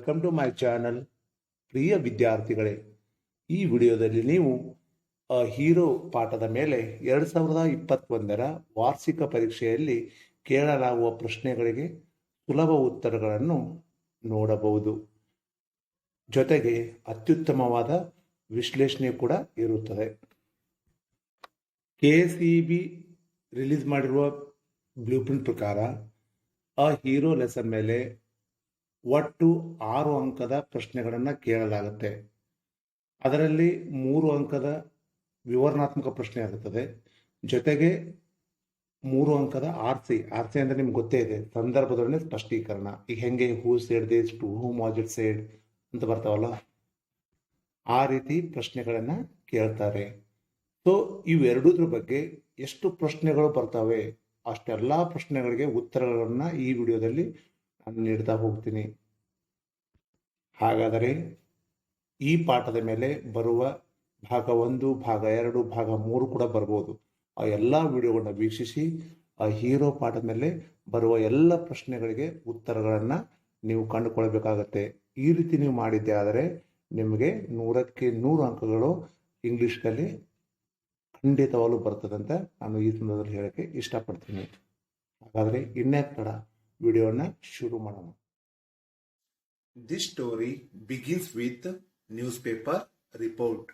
Welcome to my channel. ಪ್ರಿಯ ವಿದ್ಯಾರ್ಥಿಗಳೇ, ಈ ವಿಡಿಯೋದಲ್ಲಿ ನೀವು ಹೀರೋ ಪಾಠದ ಮೇಲೆ 2021ರ ವಾರ್ಷಿಕ ಪರೀಕ್ಷೆಯಲ್ಲಿ ಕೇಳಲಾಗುವ ಪ್ರಶ್ನೆಗಳಿಗೆ ಸುಲಭ ಉತ್ತರಗಳನ್ನು ನೋಡಬಹುದು. ಜೊತೆಗೆ ಅತ್ಯುತ್ತಮವಾದ ವಿಶ್ಲೇಷಣೆ ಕೂಡ ಇರುತ್ತದೆ. KCB ರಿಲೀಸ್ ಮಾಡಿರುವ ಬ್ಲೂ ಪ್ರಿಂಟ್ ಪ್ರಕಾರ ಹೀರೋ ಲೆಸನ್ ಮೇಲೆ ಒಟ್ಟು 6 ಅಂಕದ ಪ್ರಶ್ನೆಗಳನ್ನು ಕೇಳಲಾಗುತ್ತೆ. ಅದರಲ್ಲಿ 3 ಅಂಕದ ವಿವರಣಾತ್ಮಕ ಪ್ರಶ್ನೆ ಇರುತ್ತದೆ. ಜೊತೆಗೆ 3 ಅಂಕದ ಆರ್ಸಿ ಅಂದರೆ ನಿಮ್ಗೆ ಗೊತ್ತೇ ಇದೆ, ಸಂದರ್ಭದೊಡನೆ ಸ್ಪಷ್ಟೀಕರಣ. ಈಗ ಹೆಂಗೆ who said this to whom was it said ಅಂತ ಬರ್ತಾವಲ್ಲ, ಆ ರೀತಿ ಪ್ರಶ್ನೆಗಳನ್ನು ಕೇಳ್ತಾರೆ. ಸೊ ಇವೆರಡೂದ್ರ ಬಗ್ಗೆ ಎಷ್ಟು ಪ್ರಶ್ನೆಗಳು ಬರ್ತವೆ ಅಷ್ಟೆಲ್ಲ ಪ್ರಶ್ನೆಗಳಿಗೆ ಉತ್ತರಗಳನ್ನು ಈ ವಿಡಿಯೋದಲ್ಲಿ ನಾನು ನೀಡ್ತಾ ಹೋಗ್ತೀನಿ. ಹಾಗಾದರೆ ಈ ಪಾಠದ ಮೇಲೆ ಬರುವ ಭಾಗ 1, ಭಾಗ 2, ಭಾಗ 3 ಕೂಡ ಬರ್ಬೋದು. ಆ ಎಲ್ಲ ವಿಡಿಯೋಗಳನ್ನ ವೀಕ್ಷಿಸಿ ಆ ಹೀರೋ ಪಾಠದ ಮೇಲೆ ಬರುವ ಎಲ್ಲ ಪ್ರಶ್ನೆಗಳಿಗೆ ಉತ್ತರಗಳನ್ನು ನೀವು ಕಂಡುಕೊಳ್ಬೇಕಾಗತ್ತೆ. ಈ ರೀತಿ ನೀವು ಮಾಡಿದ್ದೆ ಆದರೆ ನಿಮಗೆ 100ಕ್ಕೆ 100 ಅಂಕಗಳು ಇಂಗ್ಲೀಷ್ನಲ್ಲಿ ಖಂಡಿತವಾಗ್ಲೂ ಬರ್ತದಂತ ನಾನು ಈ ಸಂದರ್ಭದಲ್ಲಿ ಹೇಳಕ್ಕೆ ಇಷ್ಟಪಡ್ತೀನಿ. ಹಾಗಾದರೆ ಇನ್ನೇನು ತಡ, ವಿಡಿಯೋನ ಶುರು ಮಾಡೋಣ. This story begins with newspaper report.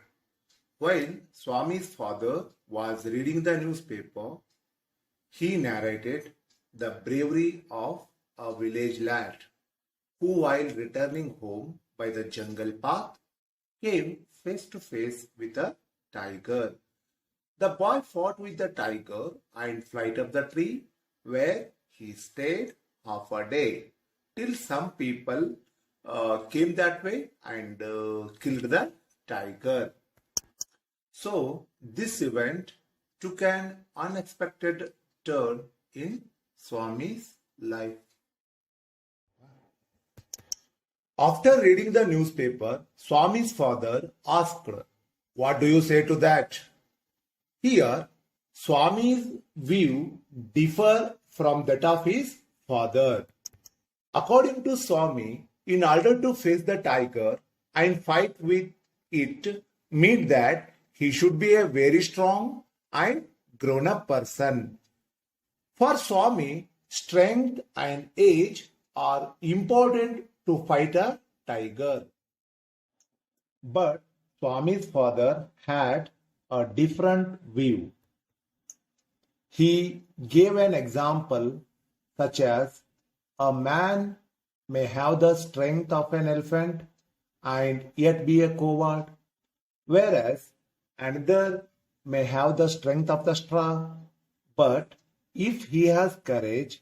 While Swami's father was reading the newspaper, he narrated the bravery of a village lad who, while returning home by the jungle path, came face to face with a tiger. The boy fought with the tiger and climbed up the tree, where he stayed half a day till some people came that way and killed the tiger. So this event took an unexpected turn in Swami's life. After reading the newspaper, Swami's father asked, "What do you say to that?" Here, Swami's view differed from that of his father. According to Swami, in order to face the tiger and fight with it meant that he should be a very strong and grown-up person. For Swami, strength and age are important to fight a tiger. But Swami's father had a different view. He gave an example such as a man may have the strength of an elephant and yet be a coward, whereas another may have the strength of the straw, but if he has courage,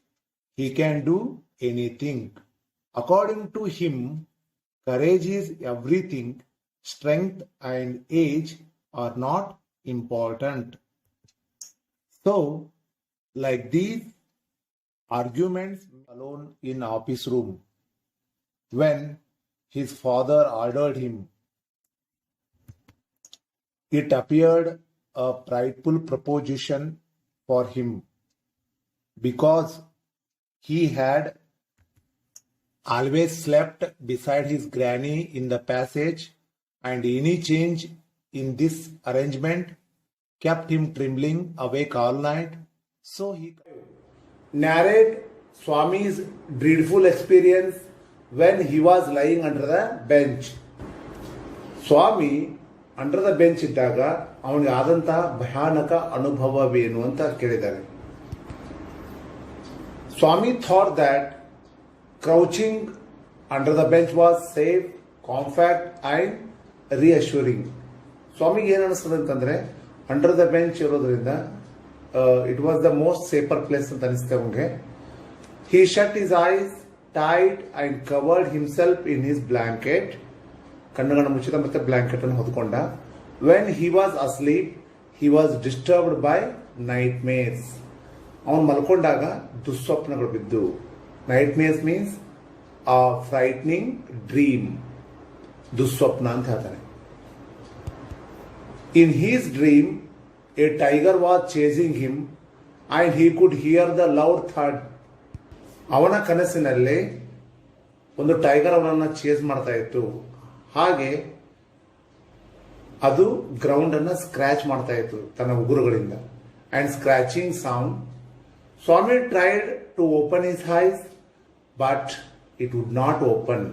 he can do anything. According to him, courage is everything. Strength and age are not important. So, like these arguments alone in office room, when his father ordered him, it appeared a prideful proposition for him, because he had always slept beside his granny in the passage, and any change in this arrangement kept him trembling awake all night. So he narrated Swami's dreadful experience when he was lying under the bench. Swami under the bench ಇದ್ದಾಗ ಅವನಿಗೆ ಆದಂತಹ ಭಯಾನಕ ಅನುಭವವೇನು ಅಂತ ಕೇಳಿದ್ದಾರೆ. Swami thought that crouching under the bench was safe, compact and reassuring. ಸ್ವಾಮಿಗೆ ಏನು ಅನಿಸ್ತದೆ ಅಂತಂದ್ರೆ ಅಂಡರ್ ದ ಬೆಂಚ್ ಇರೋದ್ರಿಂದ it was the most safer place ಅಂತ ಅನಿಸ್ತೇವೆ ಅವನಿಗೆ. He shut his eyes tight and covered himself in his blanket. ಕಣ್ಣುಗಳನ್ನು ಮುಚ್ಚಿದ ಮತ್ತೆ ಬ್ಲಾಂಕೆಟ್ ಅನ್ನು ಹೊದ್ಕೊಂಡ. When he was asleep, he was disturbed by nightmares. ಅವನು ಮಲ್ಕೊಂಡಾಗ ದುಸ್ವಪ್ನಗಳು ಬಿದ್ದು. Nightmares means a frightening dream. ದುಸ್ವಪ್ನ ಅಂತ ಹೇಳ್ತಾನೆ. In his dream, a tiger was chasing him and he could hear the loud thud. ಅವನ ಕನಸಿನಲ್ಲಿ ಒಂದು ಟೈಗರ್ ಅವನನ್ನ chase ಮಾಡ್ತಾ ಇತ್ತು. ಹಾಗೆ ಅದು ಗ್ರೌಂಡ್ ಅನ್ನ ಸ್ಕ್ರಾಚ್ ಮಾಡ್ತಾ ಇತ್ತು ತನ್ನ ಉಗುರುಗಳಿಂದ. And scratching sound, Swami tried to open his eyes but it would not open.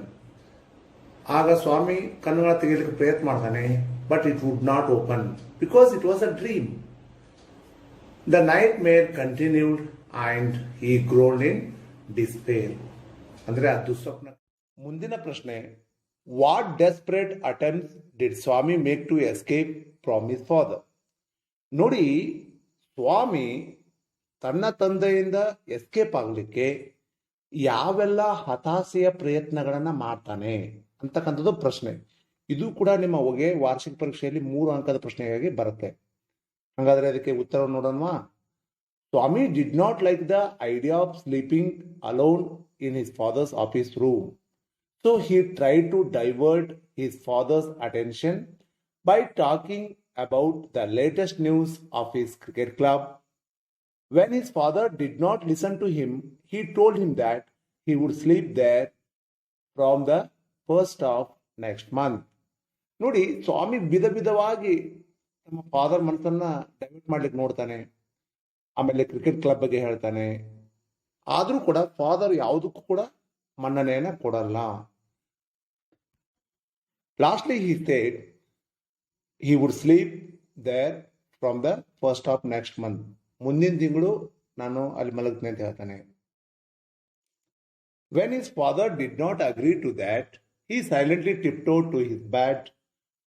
ಆಗ ಸ್ವಾಮಿ ಕಣ್ಣುಗಳ ತೆಗೆಯಲಿಕ್ಕೆ ಪ್ರಯತ್ನ ಮಾಡ್ತಾನೆ, but it would not open because it was a dream. The nightmare continued and he groaned in despair. ಅಂದ್ರೆ ಆ ದುಸ್ವಪ್ನ. ಮುಂದಿನ ಪ್ರಶ್ನೆ, what desperate attempts did Swami make to escape from his father? ನೋಡಿ, ಸ್ವಾಮಿ ತನ್ನ ತಂದೆಯಿಂದ ಎಸ್ಕೇಪ್ ಆಗಲಿಕ್ಕೆ ಯಾವೆಲ್ಲ ಹತಾಶೆಯ ಪ್ರಯತ್ನಗಳನ್ನ ಮಾಡ್ತಾನೆ ಅಂತಕ್ಕಂಥದ್ದು ಪ್ರಶ್ನೆ. ಇದು ಕೂಡ ನಿಮ್ಮ ವಾರ್ಷಿಕ ಪರೀಕ್ಷೆಯಲ್ಲಿ 3 ಅಂಕದ ಪ್ರಶ್ನೆಯಾಗಿ ಬರುತ್ತೆ. ಹಾಗಾದ್ರೆ ಅದಕ್ಕೆ ಉತ್ತರವನ್ನು ನೋಡೋಣವಾ? Swami did not like the idea of sleeping alone in his father's office room. So he tried to divert his father's attention by talking about the latest news of his cricket club. When his father did not listen to him, he told him that he would sleep there from the first of next month. ನೋಡಿ, ಸ್ವಾಮಿ ವಿಧವಾಗಿ ನಮ್ಮ father ಮನಸ್ಸನ್ನ divert ಮಾಡ್ಲಿಕ್ಕೆ ನೋಡ್ತಾನೆ. ಆಮೇಲೆ cricket club ಬಗ್ಗೆ ಹೇಳ್ತಾನೆ. ಆದ್ರೂ ಕೂಡ ಫಾದರ್ ಯಾವುದಕ್ಕೂ ಕೂಡ ಮನ್ನಣೆಯನ್ನ ಕೊಡಲ್ಲ. Lastly he said he would sleep there from the first of next month. ಮುಂದಿನ ತಿಂಗಳು ನಾನು ಅಲ್ಲಿ ಮಲಗ್ತೀನಿ ಅಂತ ಹೇಳ್ತಾನೆ. When his father did not agree to that, he silently tiptoed to his bed,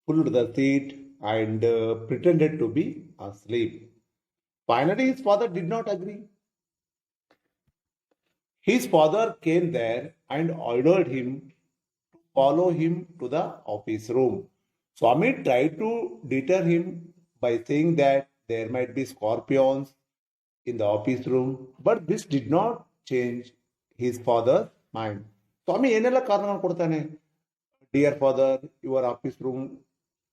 pulled the seat and pretended to be asleep. Finally, his father did not agree. His father came there and ordered him to follow him to the office room. Swami tried to deter him by saying that there might be scorpions in the office room, but this did not change his father's mind. Swami ಏನೆಲ್ಲ ಕಾರಣ ಕೊಡ್ತಾನೆ. Dear father, your office room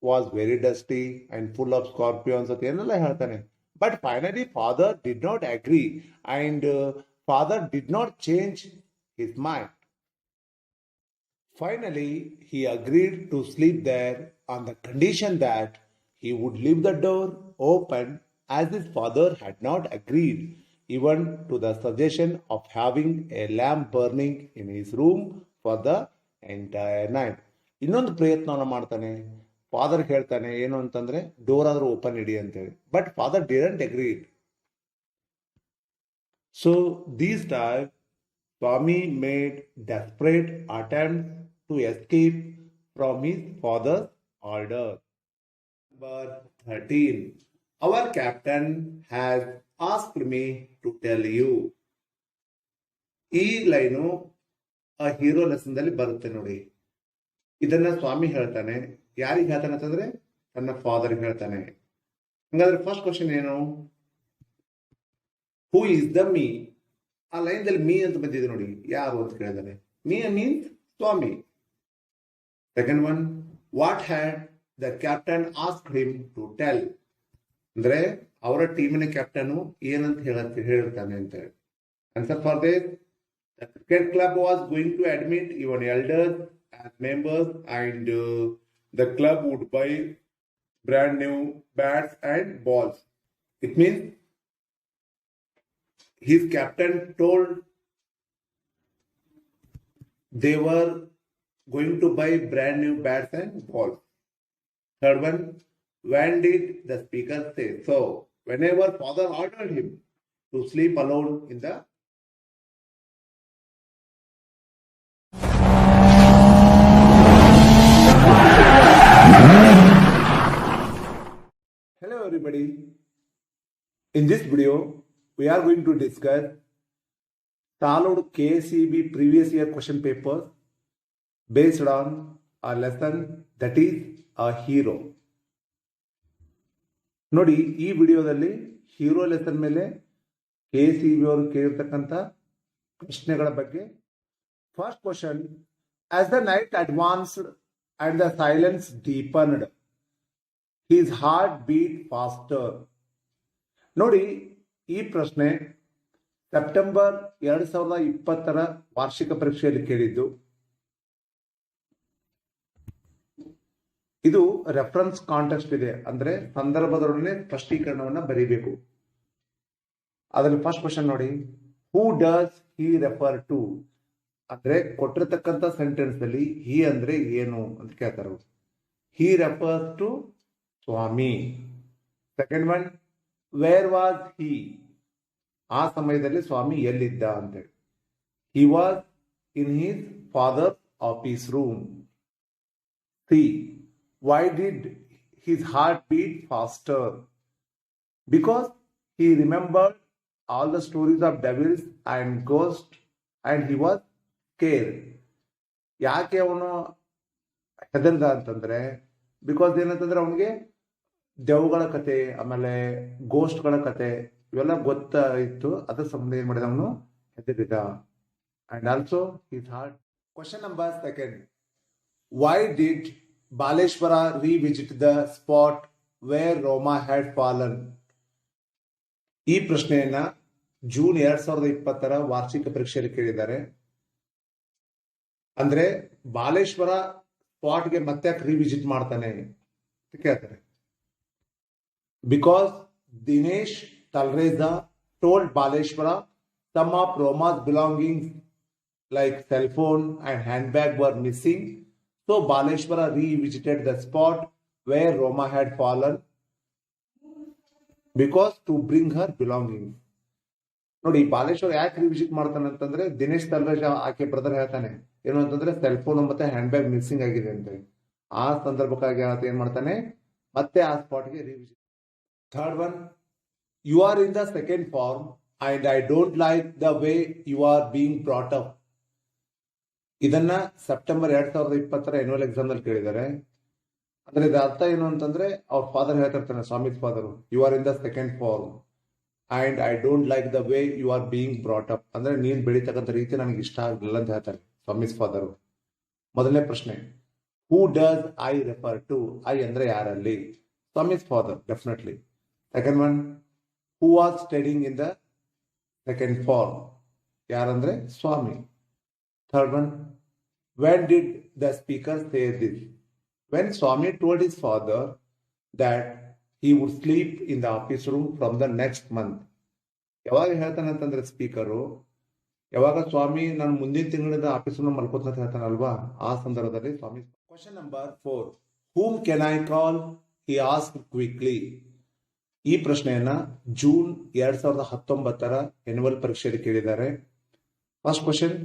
was very dusty and full of scorpions ಅಂತ ಏನೆಲ್ಲ ಹೇಳ್ತಾನೆ. But finally father did not agree and father did not change his mind. Finally, he agreed to sleep there on the condition that he would leave the door open, as his father had not agreed even to the suggestion of having a lamp burning in his room for the entire night. ಇನ್ನೊಂದು ಪ್ರಯತ್ನವನ್ನು ಮಾಡ್ತಾನೆ. Father ಹೇಳ್ತಾನೆ ಏನು ಅಂತಂದ್ರೆ door ಆದ್ರೂ open ಇಡಿ ಅಂತೇಳಿ. But father didn't agreed. So these times, Swami made desperate attempts to escape from his father's order. Number 13. Our captain has asked me to tell you. ಈ line ಆ ಹೀರೋ ಲೆಸನ್ ದಲ್ಲಿ ಬರುತ್ತೆ ನೋಡಿ. ಇದನ್ನ ಸ್ವಾಮಿ ಹೇಳ್ತಾನೆ. ಯಾರಿಗೆ ಹೇಳ್ತಾನೆ ಅಂತಂದ್ರೆ ತನ್ನ ಫಾದರ್ ಹೇಳ್ತಾನೆ. ಹಂಗಾದ್ರೆ ಫಸ್ಟ್ ಕ್ವಶನ್ ಏನು? Who is the me? ಆ ಲೈನ್ ದಲ್ಲಿ ಮೀ ಅಂತ ಬಂದಿದೆ ನೋಡಿ, ಯಾರು ಅಂತ ಕೇಳಿದಾನೆ. Me means Swami. Second one, what had the captain ask him to tell? ಅಂದ್ರೆ ಅವರ ಟೀಮಿನ ಕ್ಯಾಪ್ಟನ್ ಏನಂತ ಹೇಳ್ತಾನೆ ಅಂತ ಹೇಳಿ. Answer for this, the cricket club was going to admit even elders as members and the club would buy brand new bats and balls. It means his captain told they were going to buy brand new bats and balls. Third one, when did the speaker say so? Whenever father ordered him to sleep alone in the Hello everybody. In this video, we are going to discuss solved KCB previous year question papers based on a lesson that is a hero. ನೋಡಿ, ಈ ವಿಡಿಯೋದಲ್ಲಿ hero lesson ಮೇಲೆ KCB ಅವರು ಕೇಳಿರ್ತಕ್ಕಂಥ ಪ್ರಶ್ನೆಗಳ ಬಗ್ಗೆ. First question, as the night advanced and the silence deepened, his heart beat faster. ನೋಡಿ, ಈ ಪ್ರಶ್ನೆ ಸೆಪ್ಟೆಂಬರ್ 2020 ವಾರ್ಷಿಕ ಪರೀಕ್ಷೆಯಲ್ಲಿ ಕೇಳಿದ್ದು. ಇದು ರೆಫರೆನ್ಸ್ ಕಾಂಟೆಕ್ಸ್ಟ್ ಇದೆ, ಅಂದ್ರೆ ಸಂದರ್ಭದೊಡನೆ ಸ್ಪಷ್ಟೀಕರಣವನ್ನ ಬರೀಬೇಕು. ಅದರಲ್ಲಿ ಫಸ್ಟ್ ಕ್ವಶನ್ ನೋಡಿ, who does he refer to? ಅಂದ್ರೆ ಕೊಟ್ಟಿರತಕ್ಕಂತ ಸೆಂಟೆನ್ಸ್ ಅಲ್ಲಿ ಹಿ ಅಂದ್ರೆ ಏನು ಅಂತ ಕೇಳ್ತಾರೆ. He refers to Swami. Second one, where was he? ಆ ಸಮಯದಲ್ಲಿ ಸ್ವಾಮಿ ಎಲ್ಲಿದ್ದ ಅಂತೇಳಿ. He was in his father office room. See, why did his heart beat faster? Because he remembered all the stories of devils and ghosts and he was scared. ಯಾಕೆ ಅವನು ಹೆದರ್ದ ಅಂತಂದ್ರೆ, because ಏನಂತಂದ್ರೆ ಅವನಿಗೆ ದೆವ್ವಗಳ ಕತೆ ಆಮೇಲೆ ಗೋಸ್ಟ್ಗಳ ಕತೆ ಇವೆಲ್ಲ ಗೊತ್ತಾಯಿತು. ಅದ್ರ ಸಂಬಂಧ ಏನ್ ಮಾಡಿದ ಅವನು ಹೆದರಿದ. And also his heart. Question number second, why did Baleshwara revisit the spot where Roma had fallen? ಈ ಪ್ರಶ್ನೆಯನ್ನ ಜೂನ್ 2020 ವಾರ್ಷಿಕ ಪರೀಕ್ಷೆಯಲ್ಲಿ ಕೇಳಿದ್ದಾರೆ. ಅಂದ್ರೆ ಬಾಲೇಶ್ವರ ಸ್ಪಾಟ್ಗೆ ಮತ್ತೆ ರಿವಿಸಿಟ್ ಮಾಡ್ತಾನೆ ಅಂತ ಕೇಳ್ತಾರೆ. Because Dinesh Talreja told Baleshwar some of Roma's belongings like cell phone and handbag were missing. So Baleshwara revisited the spot where Roma had fallen because to bring her belongings. ನೋಡಿ, ಬಾಲೇಶ್ವರ ಯಾಕೆ ರಿವಿಸಿಟ್ ಮಾಡ್ತಾನೆ ಅಂತಂದ್ರೆ, ದಿನೇಶ್ ತಲ್ರೇಜ್ ಆಕೆ ಬ್ರದರ್ ಹೇಳ್ತಾನೆ ಏನು ಅಂತಂದ್ರೆ ಸೆಲ್ ಫೋನ್ ಮತ್ತೆ hand bag missing ಆಗಿದೆ ಅಂತ. ಆ ಸಂದರ್ಭಕ್ಕಾಗಿ ಆತ ಏನ್ ಮಾಡ್ತಾನೆ, ಮತ್ತೆ ಆ ಸ್ಪಾಟ್ಗೆ revisit. Third one, you are in the second form and I don't like the way you are being brought up. ಇದನ್ನ ಸೆಪ್ಟೆಂಬರ್ 2020 ಆನ್ಯುವಲ್ ಎಕ್ಸಾಮ್ ನಲ್ಲಿ ಕೇಳಿದ್ದಾರೆ. ಅಂದ್ರೆ ಇದರ ಅರ್ಥ ಏನು ಅಂತಂದ್ರೆ, ಅವ್ರ ಫಾದರ್ ಹೇಳ್ತಿರ್ತಾನೆ, Swami father, you are in the second form and I don't like the way you are being brought up. ಅಂದ್ರೆ ನೀನ್ ಬೆಳೀತಕ್ಕಂಥ ರೀತಿ ನನಗೆ ಇಷ್ಟ ಆಗಲಿಲ್ಲ ಅಂತ ಹೇಳ್ತಾರೆ ಸ್ವಾಮಿ ಫಾದರ್. ಮೊದಲನೇ ಪ್ರಶ್ನೆ, who does I refer to? I ಅಂದ್ರೆ ಯಾರಲ್ಲಿ? Swami father definitely. Second one, who was studying in the second form? ಯಾರಂದ್ರೆ Swami. Third one, when did the speaker say this? When Swami told his father that he would sleep in the office room from the next month. ಯಾವಾಗ ಹೇಳ್ತಾನೆ ಅಂತಂದ್ರೆ speaker, ಯಾವಾಗ ಸ್ವಾಮಿ ನಾನು ಮುಂದಿನ ತಿಂಗಳಿಂದ office room ಮಲ್ಕೋತ ಹೇಳ್ತಾನಲ್ವಾ, ಆ ಸಂದರ್ಭದಲ್ಲಿ Swami. Question number 4, whom can I call? he asked quickly. ಈ ಪ್ರಶ್ನೆಯನ್ನ ಜೂನ್ 2019 ಆನ್ಯುವಲ್ ಪರೀಕ್ಷೆಯಲ್ಲಿ ಕೇಳಿದ್ದಾರೆ. First question,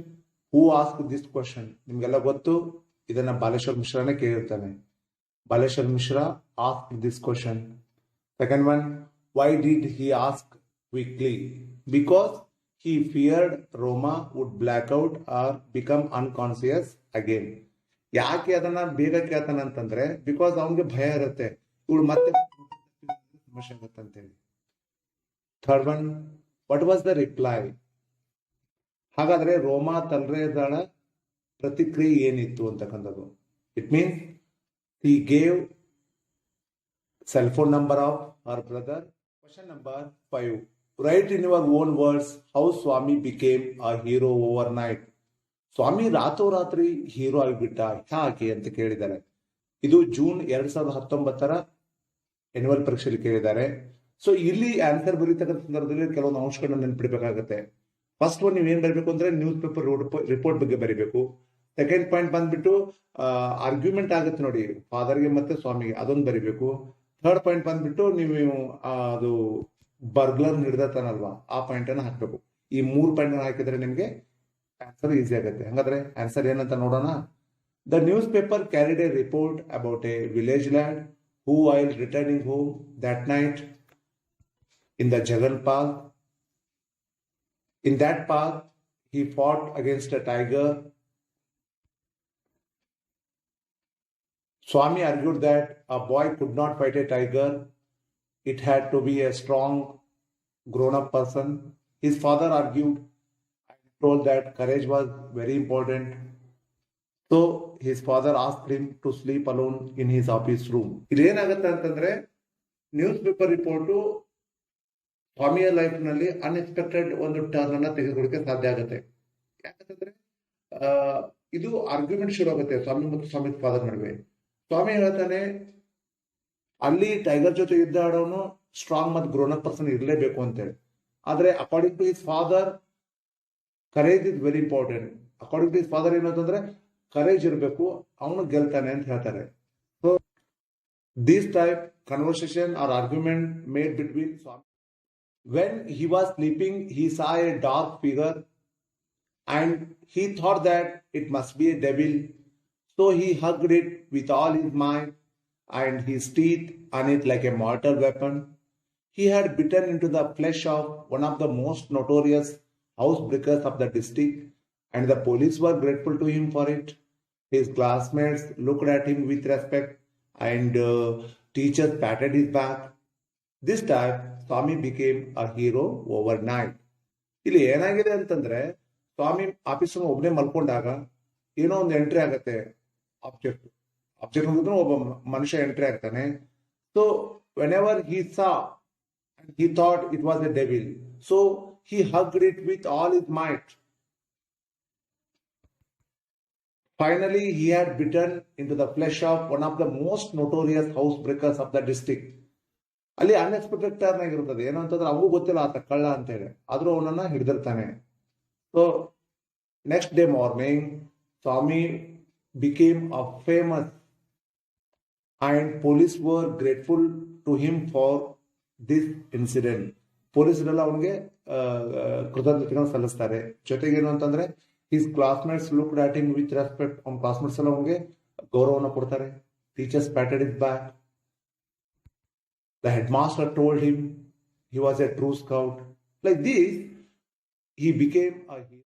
who ask this question? ನಿಮ್ಗೆಲ್ಲ ಗೊತ್ತು, ಇದನ್ನ ಬಾಲೇಶ್ವರ್ ಮಿಶ್ರಾನೇ ಕೇಳಿರ್ತಾನೆ. Baleshwar Mishra ask this question. Second one, why did he ask quickly? Because he feared Roma would black out or become unconscious again. ಯಾಕೆ ಅದನ್ನ ಬೇಗ ಕೇಳ್ತಾನೆ ಅಂತಂದ್ರೆ, ಬಿಕಾಸ್ ಅವನಿಗೆ ಭಯ ಇರುತ್ತೆ, ಇವಳು ಮತ್ತೆ ಸಮಸ್ಯೆ ಆಗುತ್ತೆ ಅಂತೇಳಿ. Third one, what was the reply? ಹಾಗಾದ್ರೆ ರೋಮಾ ತಲ್ರೇಜಾಳ ಪ್ರತಿಕ್ರಿಯೆ ಏನಿತ್ತು ಅಂತಕ್ಕಂಥದ್ದು. It means he gave cell phone number of her brother. Question number 5, write in your own words how Swami became a hero overnight. ಸ್ವಾಮಿ ರಾತ್ರೋರಾತ್ರಿ ಹೀರೋ ಆಗಿಬಿಟ್ಟ ಯಾಕೆ ಅಂತ ಕೇಳಿದ್ದಾರೆ. ಇದು ಜೂನ್ 2019 ಆನ್ಯುವಲ್ ಪರೀಕ್ಷೆಯಲ್ಲಿ ಕೇಳಿದ್ದಾರೆ. ಸೊ ಇಲ್ಲಿ ಆನ್ಸರ್ ಬರೀತಕ್ಕಂಥ ಸಂದರ್ಭದಲ್ಲಿ ಕೆಲವೊಂದು ಅಂಶಗಳನ್ನ ನೆನ್ಪಿಡ್ಬೇಕಾಗತ್ತೆ. ಫಸ್ಟ್ ಒನ್, ನೀವೇನ್ ಬರೀಬೇಕು ಅಂದ್ರೆ ನ್ಯೂಸ್ ಪೇಪರ್ ರಿಪೋರ್ಟ್ ಬಗ್ಗೆ ಬರೀಬೇಕು. ಸೆಕೆಂಡ್ ಪಾಯಿಂಟ್ ಬಂದ್ಬಿಟ್ಟು ಆರ್ಗ್ಯುಮೆಂಟ್ ಆಗುತ್ತೆ ನೋಡಿ ಫಾದರ್ಗೆ ಮತ್ತೆ ಸ್ವಾಮಿಗೆ, ಅದೊಂದು ಬರೀಬೇಕು. ಥರ್ಡ್ ಪಾಯಿಂಟ್ ಬಂದ್ಬಿಟ್ಟು ನೀವು ಅದು ಬರ್ಗ್ಲರ್ ಹಿಡ್ದತಾನಲ್ವಾ, ಆ ಪಾಯಿಂಟ್ ಅನ್ನ ಹಾಕ್ಬೇಕು. ಈ 3 ಪಾಯಿಂಟ್ ಹಾಕಿದ್ರೆ ನಿಮ್ಗೆ ಆನ್ಸರ್ ಈಸಿ ಆಗುತ್ತೆ. ಹಾಗಾದ್ರೆ ಆನ್ಸರ್ ಏನಂತ ನೋಡೋಣ. The news paper carried A report about A village land who while returning home that night in the Jagan park. In that park he fought against a tiger. Swami argued that a boy could not fight a tiger. It had to be a strong, grown-up person. His father argued and told that courage was very important. So his father asked him to sleep alone in his office room. ಇದೇನಾಗುತ್ತೆ ಅಂತಂದ್ರೆ, news paper report ಸ್ವಾಮಿಯ life ನಲ್ಲಿ unexpected ಒಂದು turn ಅನ್ನ ತೆಗೆದುಕೊಳ್ಳಕ್ಕೆ ಸಾಧ್ಯ ಆಗುತ್ತೆ. ಯಾಕಂತಂದ್ರೆ ಇದು argument ಶುರು ಆಗುತ್ತೆ ಸ್ವಾಮಿ ಮತ್ತು ಸ್ವಾಮಿ ಫಾದರ್ ನಡುವೆ. ಸ್ವಾಮಿ ಹೇಳ್ತಾನೆ ಅಲ್ಲಿ ಟೈಗರ್ ಜೊತೆ ಯುದ್ಧ ಆಡೋನು ಸ್ಟ್ರಾಂಗ್ ಮತ್ತು ಗ್ರೋನ್ ಅಪ್ ಪರ್ಸನ್ ಇರಲೇಬೇಕು ಅಂತೇಳಿ. ಆದ್ರೆ according to his father courage is very important. According to his father ಏನು ಅಂತಂದ್ರೆ ಕರೇಜ್ ಇರಬೇಕು, ಅವನು ಗೆಲ್ತಾನೆ ಅಂತ ಹೇಳ್ತಾರೆ. So this type conversation are argument made between Swami. When he was sleeping, he saw a dark figure and he thought that it must be a devil. So he hugged it with all his might and his teeth on it like a mortal weapon. He had bitten into the flesh of one of the most notorious housebreakers of the district, and the police were grateful to him for it. His classmates looked at him with respect, and teachers patted his back. This time, Swami became a hero overnight. ಇಲ್ಲಿ ಏನಾಗಿದೆ ಅಂತಂದ್ರೆ, ಸ್ವಾಮಿ office ಒಬ್ಬನೇ ಮಲ್ಕೊಂಡಾಗ ಏನೋ ಒಂದು entry ಆಗತ್ತೆ, object ಅಂದ್ರೆ ಒಬ್ಬ ಮನುಷ್ಯ ಎಂಟ್ರಿ ಆಗ್ತಾನೆ. So when ever he saw he thought it was a devil, so he hugged it with all his might. Finally, he had bitten into the flesh of one of the most notorious housebreakers of the district. ಅಲ್ಲಿ unexpected turn ಆಗಿರ್ತದೆ. ಏನು ಅಂತಂದ್ರೆ ಅವಗೂ ಗೊತ್ತಿಲ್ಲ ಆತ ಕಳ್ಳ ಅಂತ ಹೇಳಿ, ಆದ್ರೂ ಅವನನ್ನ ಹಿಡಿದಿರ್ತಾನೆ. So next day morning Swami became a famous and police were grateful to him for this incident. ಪೊಲೀಸರೆಲ್ಲ ಅವನಿಗೆ ಕೃತಜ್ಞತೆಗಳನ್ನು ಸಲ್ಲಿಸ್ತಾರೆ. ಜೊತೆಗೇನು ಅಂತಂದ್ರೆ his classmates looked at him with respect. ಅವ್ನ ಕ್ಲಾಸ್ಮೇಟ್ಸ್ ಎಲ್ಲ ಅವನಿಗೆ ಗೌರವನ ಕೊಡ್ತಾರೆ. Teachers patted his back. The headmaster told him he was a true scout. Like this, he became a hero.